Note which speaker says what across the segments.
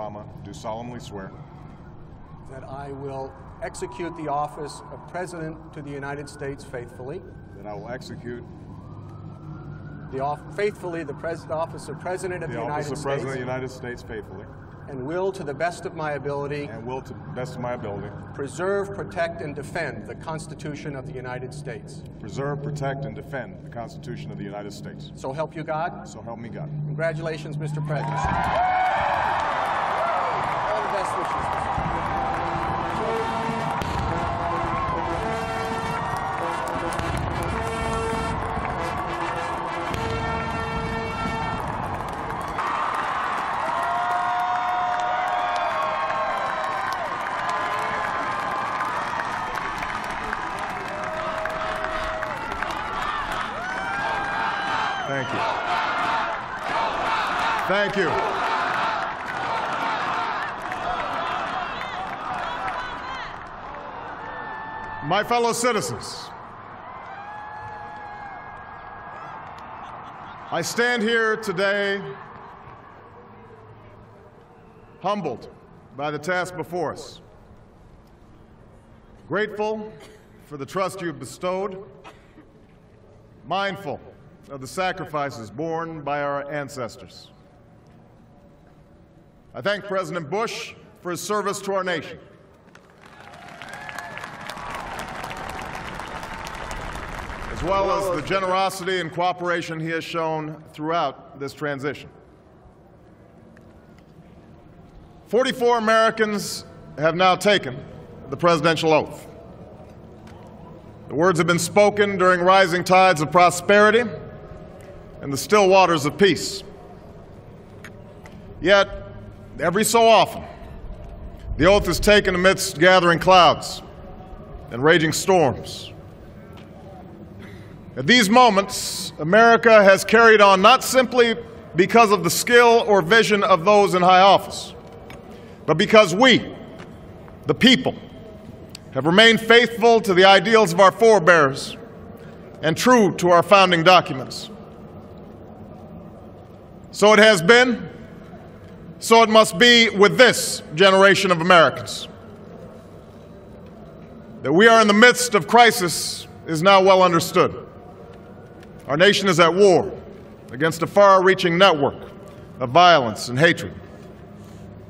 Speaker 1: Obama, do solemnly swear
Speaker 2: that I will execute the office of President to the United States faithfully.
Speaker 1: that I will execute
Speaker 2: Faithfully the office of President of the United
Speaker 1: office of
Speaker 2: States.
Speaker 1: President of the United States faithfully,
Speaker 2: And will, to the best of my ability,
Speaker 1: and will, to the best of my ability,
Speaker 2: preserve, protect, and defend the Constitution of the United States.
Speaker 1: preserve, protect, and defend the Constitution of the United States.
Speaker 2: So help you God.
Speaker 1: So help me God.
Speaker 2: Congratulations, Mr. President. All the best wishes, Mr. President.
Speaker 1: Thank you. Thank you. My fellow citizens, I stand here today humbled by the task before us, grateful for the trust you have bestowed, mindful of the sacrifices borne by our ancestors. I thank President Bush for his service to our nation. As well as the generosity and cooperation he has shown throughout this transition. 44 Americans have now taken the presidential oath. The words have been spoken during rising tides of prosperity and the still waters of peace. Yet, every so often, the oath is taken amidst gathering clouds and raging storms. At these moments, America has carried on not simply because of the skill or vision of those in high office, but because we, the people, have remained faithful to the ideals of our forebears and true to our founding documents. So it has been, so it must be with this generation of Americans. That we are in the midst of crisis is now well understood. Our nation is at war against a far-reaching network of violence and hatred.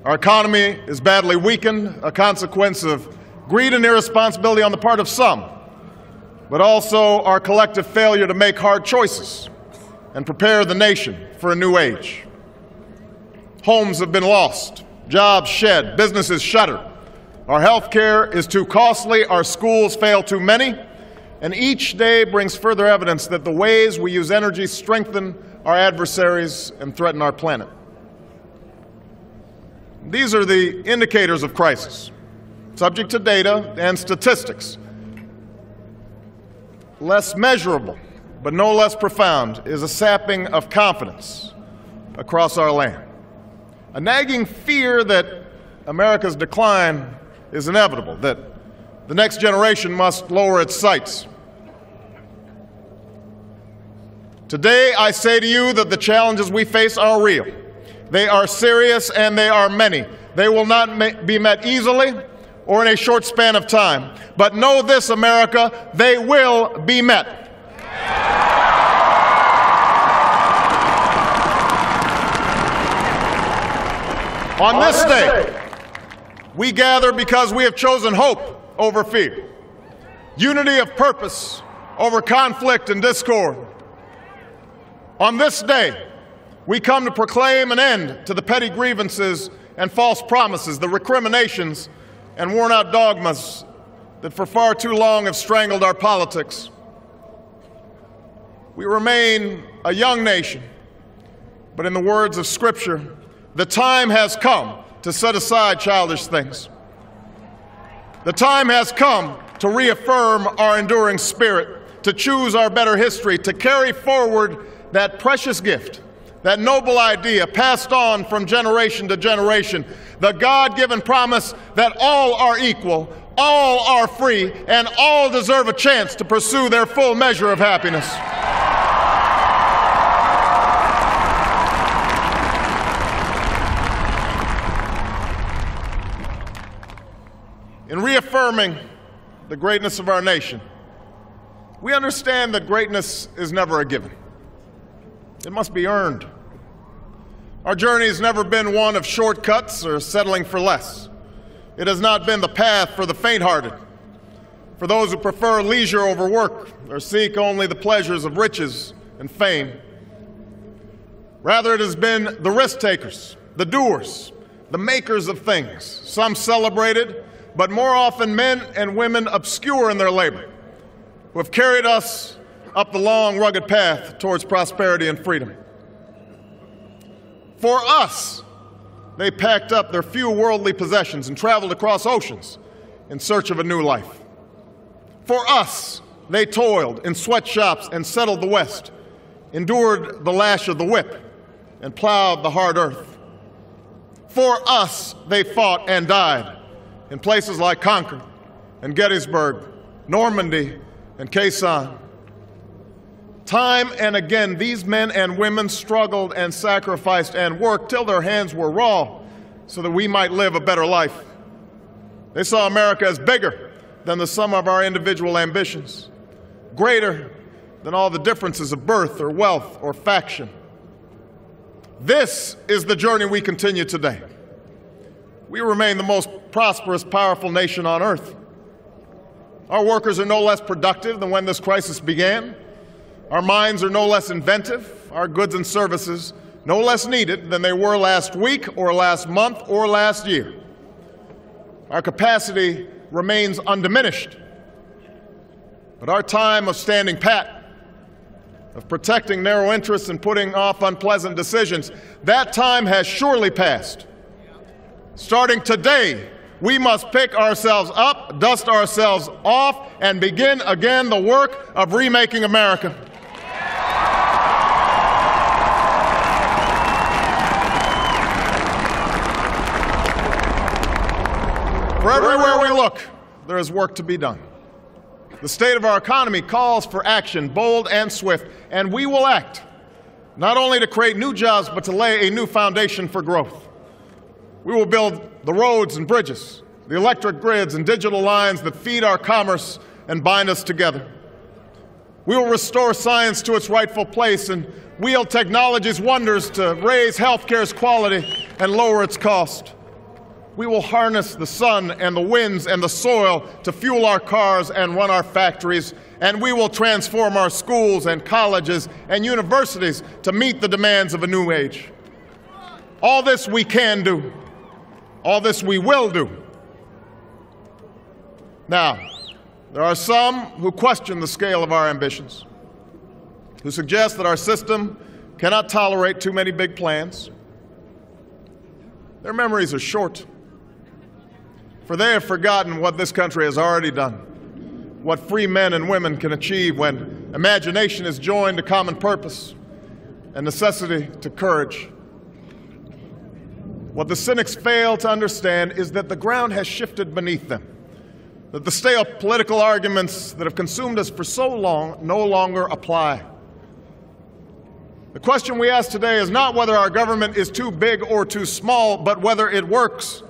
Speaker 1: Our economy is badly weakened, a consequence of greed and irresponsibility on the part of some, but also our collective failure to make hard choices and prepare the nation for a new age. Homes have been lost, jobs shed, businesses shuttered. Our health care is too costly, our schools fail too many, and each day brings further evidence that the ways we use energy strengthen our adversaries and threaten our planet. These are the indicators of crisis, subject to data and statistics. Less measurable, but no less profound, is a sapping of confidence across our land. A nagging fear that America's decline is inevitable, that the next generation must lower its sights. Today, I say to you that the challenges we face are real. They are serious and they are many. They will not be met easily or in a short span of time. But know this, America, they will be met. On this day, we gather because we have chosen hope over fear, unity of purpose over conflict and discord. On this day, we come to proclaim an end to the petty grievances and false promises, the recriminations and worn-out dogmas that for far too long have strangled our politics. We remain a young nation, but in the words of Scripture, the time has come to set aside childish things. The time has come to reaffirm our enduring spirit, to choose our better history, to carry forward that precious gift, that noble idea passed on from generation to generation, the God-given promise that all are equal, all are free, and all deserve a chance to pursue their full measure of happiness. reaffirming the greatness of our nation, we understand that greatness is never a given. It must be earned. Our journey has never been one of shortcuts or settling for less. It has not been the path for the faint-hearted, for those who prefer leisure over work or seek only the pleasures of riches and fame. Rather, it has been the risk-takers, the doers, the makers of things, some celebrated, but more often men and women obscure in their labor, who have carried us up the long, rugged path towards prosperity and freedom. For us, they packed up their few worldly possessions and traveled across oceans in search of a new life. For us, they toiled in sweatshops and settled the West, endured the lash of the whip, and plowed the hard earth. For us, they fought and died in places like Concord and Gettysburg, Normandy, and Khe Sanh. Time and again, these men and women struggled and sacrificed and worked till their hands were raw so that we might live a better life. They saw America as bigger than the sum of our individual ambitions, greater than all the differences of birth or wealth or faction. This is the journey we continue today. We remain the most prosperous, powerful nation on earth. Our workers are no less productive than when this crisis began. Our minds are no less inventive, our goods and services no less needed than they were last week or last month or last year. Our capacity remains undiminished. But our time of standing pat, of protecting narrow interests and putting off unpleasant decisions, that time has surely passed. Starting today, we must pick ourselves up, dust ourselves off, and begin again the work of remaking America. For everywhere we look, there is work to be done. The state of our economy calls for action, bold and swift, and we will act, not only to create new jobs, but to lay a new foundation for growth. We will build the roads and bridges, the electric grids and digital lines that feed our commerce and bind us together. We will restore science to its rightful place and wield technology's wonders to raise healthcare's quality and lower its cost. We will harness the sun and the winds and the soil to fuel our cars and run our factories, and we will transform our schools and colleges and universities to meet the demands of a new age. All this we can do. All this we will do. Now, there are some who question the scale of our ambitions, who suggest that our system cannot tolerate too many big plans. Their memories are short, for they have forgotten what this country has already done, what free men and women can achieve when imagination is joined to common purpose and necessity to courage. What the cynics fail to understand is that the ground has shifted beneath them, that the stale political arguments that have consumed us for so long no longer apply. The question we ask today is not whether our government is too big or too small, but whether it works,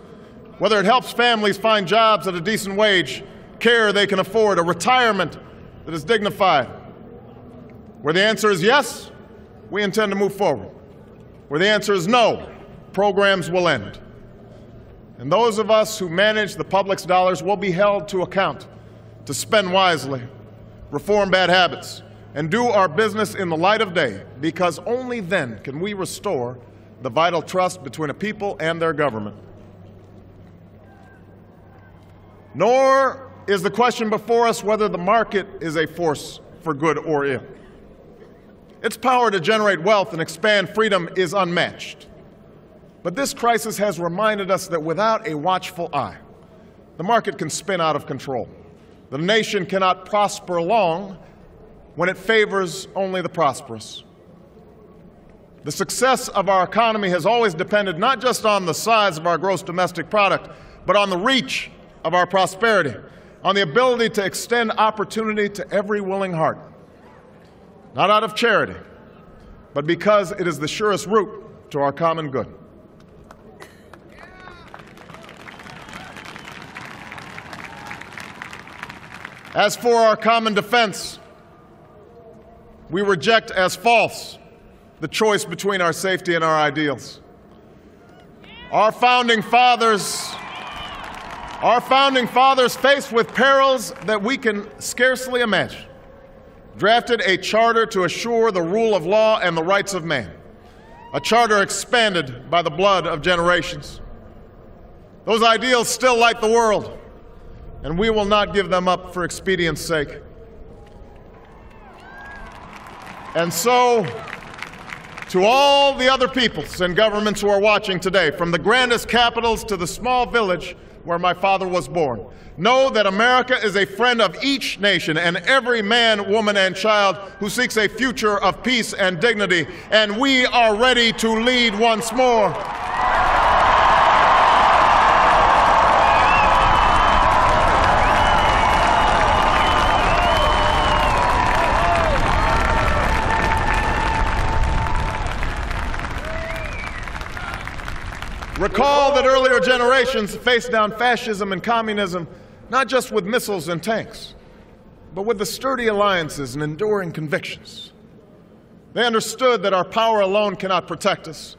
Speaker 1: whether it helps families find jobs at a decent wage, care they can afford, a retirement that is dignified. Where the answer is yes, we intend to move forward. Where the answer is no, programs will end. And those of us who manage the public's dollars will be held to account to spend wisely, reform bad habits, and do our business in the light of day, because only then can we restore the vital trust between a people and their government. Nor is the question before us whether the market is a force for good or ill. Its power to generate wealth and expand freedom is unmatched. But this crisis has reminded us that without a watchful eye, the market can spin out of control. The nation cannot prosper long when it favors only the prosperous. The success of our economy has always depended not just on the size of our gross domestic product, but on the reach of our prosperity, on the ability to extend opportunity to every willing heart, not out of charity, but because it is the surest route to our common good. As for our common defense, we reject as false the choice between our safety and our ideals. Our founding fathers, faced with perils that we can scarcely imagine, drafted a charter to assure the rule of law and the rights of man, a charter expanded by the blood of generations. Those ideals still light the world, and we will not give them up for expedience' sake. And so, to all the other peoples and governments who are watching today, from the grandest capitals to the small village where my father was born, know that America is a friend of each nation and every man, woman, and child who seeks a future of peace and dignity, and we are ready to lead once more. Recall that earlier generations faced down fascism and communism not just with missiles and tanks, but with the sturdy alliances and enduring convictions. They understood that our power alone cannot protect us,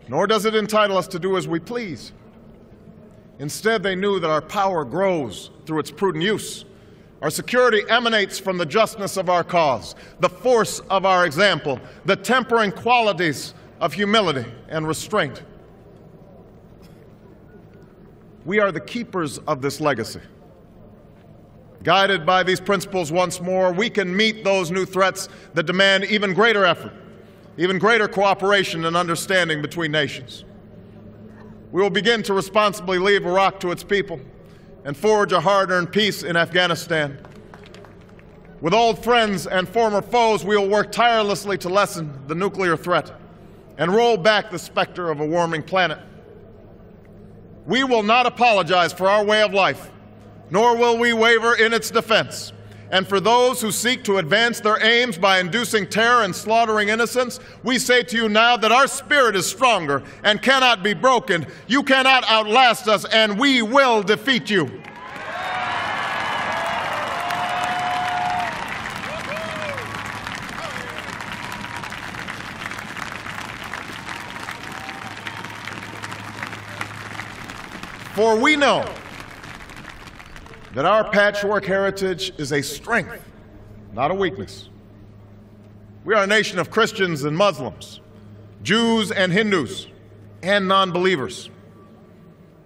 Speaker 1: nor does it entitle us to do as we please. Instead, they knew that our power grows through its prudent use. Our security emanates from the justness of our cause, the force of our example, the tempering qualities of humility and restraint. We are the keepers of this legacy. Guided by these principles once more, we can meet those new threats that demand even greater effort, even greater cooperation and understanding between nations. We will begin to responsibly leave Iraq to its people and forge a hard-earned peace in Afghanistan. With old friends and former foes, we will work tirelessly to lessen the nuclear threat and roll back the specter of a warming planet. We will not apologize for our way of life, nor will we waver in its defense. And for those who seek to advance their aims by inducing terror and slaughtering innocents, we say to you now that our spirit is stronger and cannot be broken. You cannot outlast us, and we will defeat you. For we know that our patchwork heritage is a strength, not a weakness. We are a nation of Christians and Muslims, Jews and Hindus, and non-believers.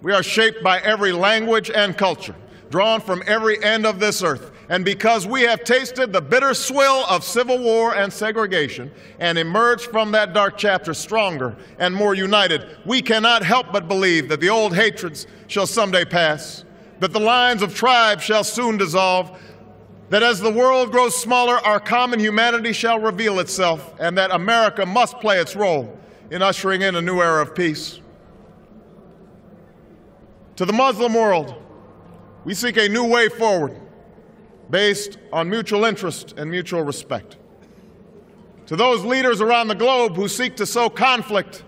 Speaker 1: We are shaped by every language and culture, drawn from every end of this earth. And because we have tasted the bitter swill of civil war and segregation and emerged from that dark chapter stronger and more united, we cannot help but believe that the old hatreds shall someday pass, that the lines of tribes shall soon dissolve, that as the world grows smaller, our common humanity shall reveal itself, and that America must play its role in ushering in a new era of peace. To the Muslim world, we seek a new way forward, based on mutual interest and mutual respect. To those leaders around the globe who seek to sow conflict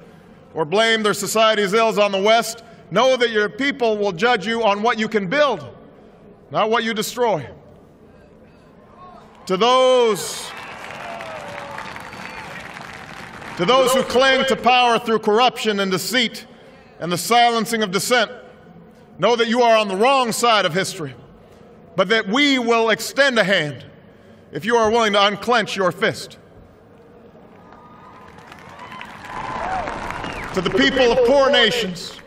Speaker 1: or blame their society's ills on the West, know that your people will judge you on what you can build, not what you destroy. To those who cling to power through corruption and deceit and the silencing of dissent, know that you are on the wrong side of history, but that we will extend a hand if you are willing to unclench your fist. To the people of poor nations,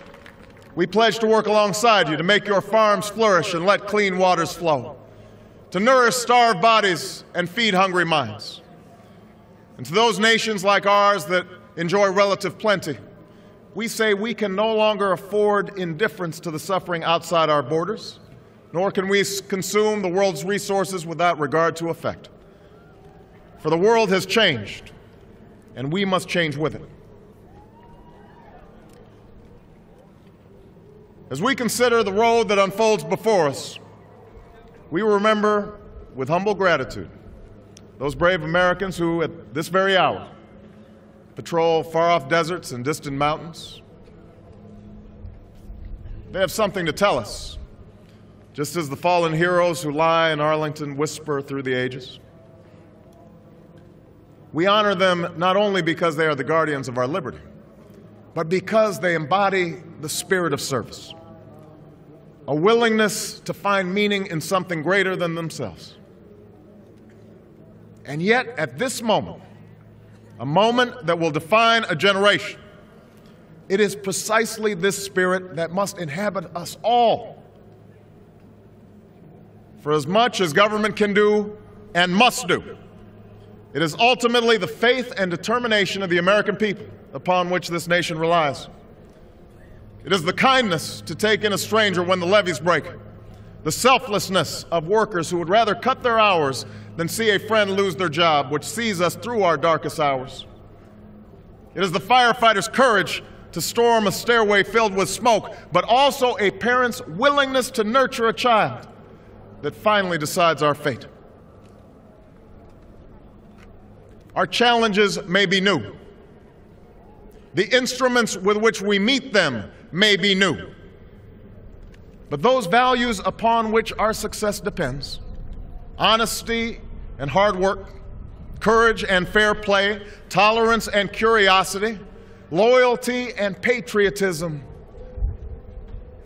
Speaker 1: we pledge to work alongside you to make your farms flourish and let clean waters flow, to nourish starved bodies and feed hungry minds. And to those nations like ours that enjoy relative plenty, we say we can no longer afford indifference to the suffering outside our borders, nor can we consume the world's resources without regard to effect. For the world has changed, and we must change with it. As we consider the road that unfolds before us, we will remember with humble gratitude those brave Americans who, at this very hour, patrol far-off deserts and distant mountains. They have something to tell us, just as the fallen heroes who lie in Arlington whisper through the ages. We honor them not only because they are the guardians of our liberty, but because they embody the spirit of service, a willingness to find meaning in something greater than themselves. And yet, at this moment, a moment that will define a generation, it is precisely this spirit that must inhabit us all. For as much as government can do and must do, it is ultimately the faith and determination of the American people upon which this nation relies. It is the kindness to take in a stranger when the levees break, the selflessness of workers who would rather cut their hours than see a friend lose their job, which sees us through our darkest hours. It is the firefighter's courage to storm a stairway filled with smoke, but also a parent's willingness to nurture a child that finally decides our fate. Our challenges may be new. The instruments with which we meet them may be new. But those values upon which our success depends, honesty and hard work, courage and fair play, tolerance and curiosity, loyalty and patriotism,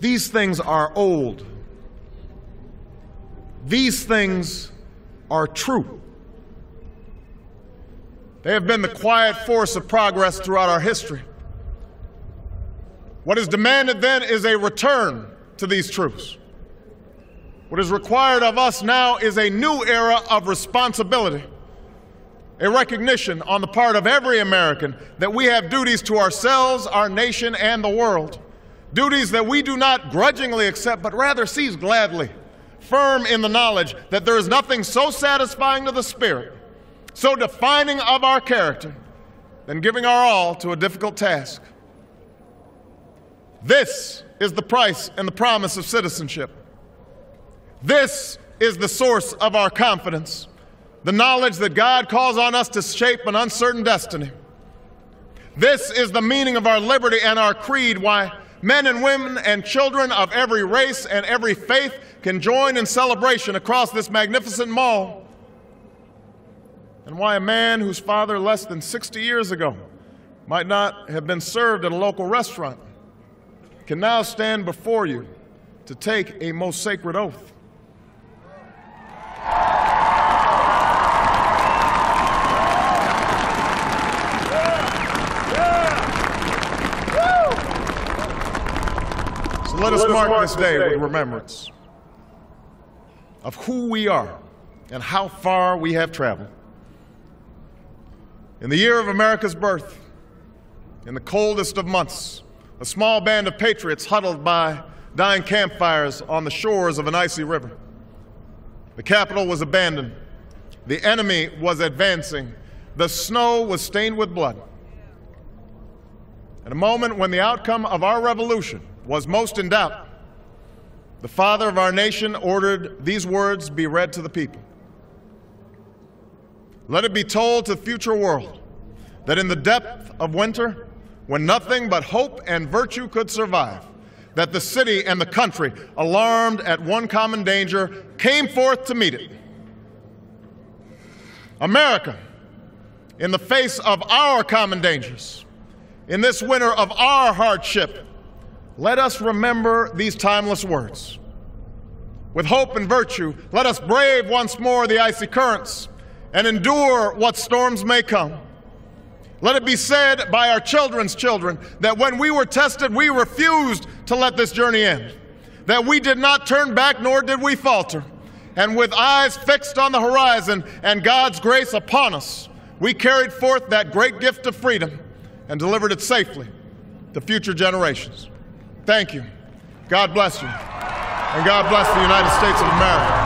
Speaker 1: these things are old. These things are true. They have been the quiet force of progress throughout our history. What is demanded then is a return to these truths. What is required of us now is a new era of responsibility, a recognition on the part of every American that we have duties to ourselves, our nation, and the world, duties that we do not grudgingly accept, but rather seize gladly, firm in the knowledge that there is nothing so satisfying to the spirit, so defining of our character, than giving our all to a difficult task. This is the price and the promise of citizenship. This is the source of our confidence, the knowledge that God calls on us to shape an uncertain destiny. This is the meaning of our liberty and our creed, why men and women and children of every race and every faith can join in celebration across this magnificent mall, and why a man whose father less than 60 years ago might not have been served at a local restaurant can now stand before you to take a most sacred oath. So let us mark this day with remembrance of who we are and how far we have traveled. In the year of America's birth, in the coldest of months, a small band of patriots huddled by dying campfires on the shores of an icy river. The capital was abandoned. The enemy was advancing. The snow was stained with blood. At a moment when the outcome of our revolution was most in doubt, the father of our nation ordered these words be read to the people. Let it be told to the future world that in the depth of winter, when nothing but hope and virtue could survive, that the city and the country, alarmed at one common danger, came forth to meet it. America, in the face of our common dangers, in this winter of our hardship, let us remember these timeless words. With hope and virtue, let us brave once more the icy currents and endure what storms may come. Let it be said by our children's children that when we were tested, we refused to let this journey end, that we did not turn back nor did we falter, and with eyes fixed on the horizon and God's grace upon us, we carried forth that great gift of freedom and delivered it safely to future generations. Thank you. God bless you. And God bless the United States of America.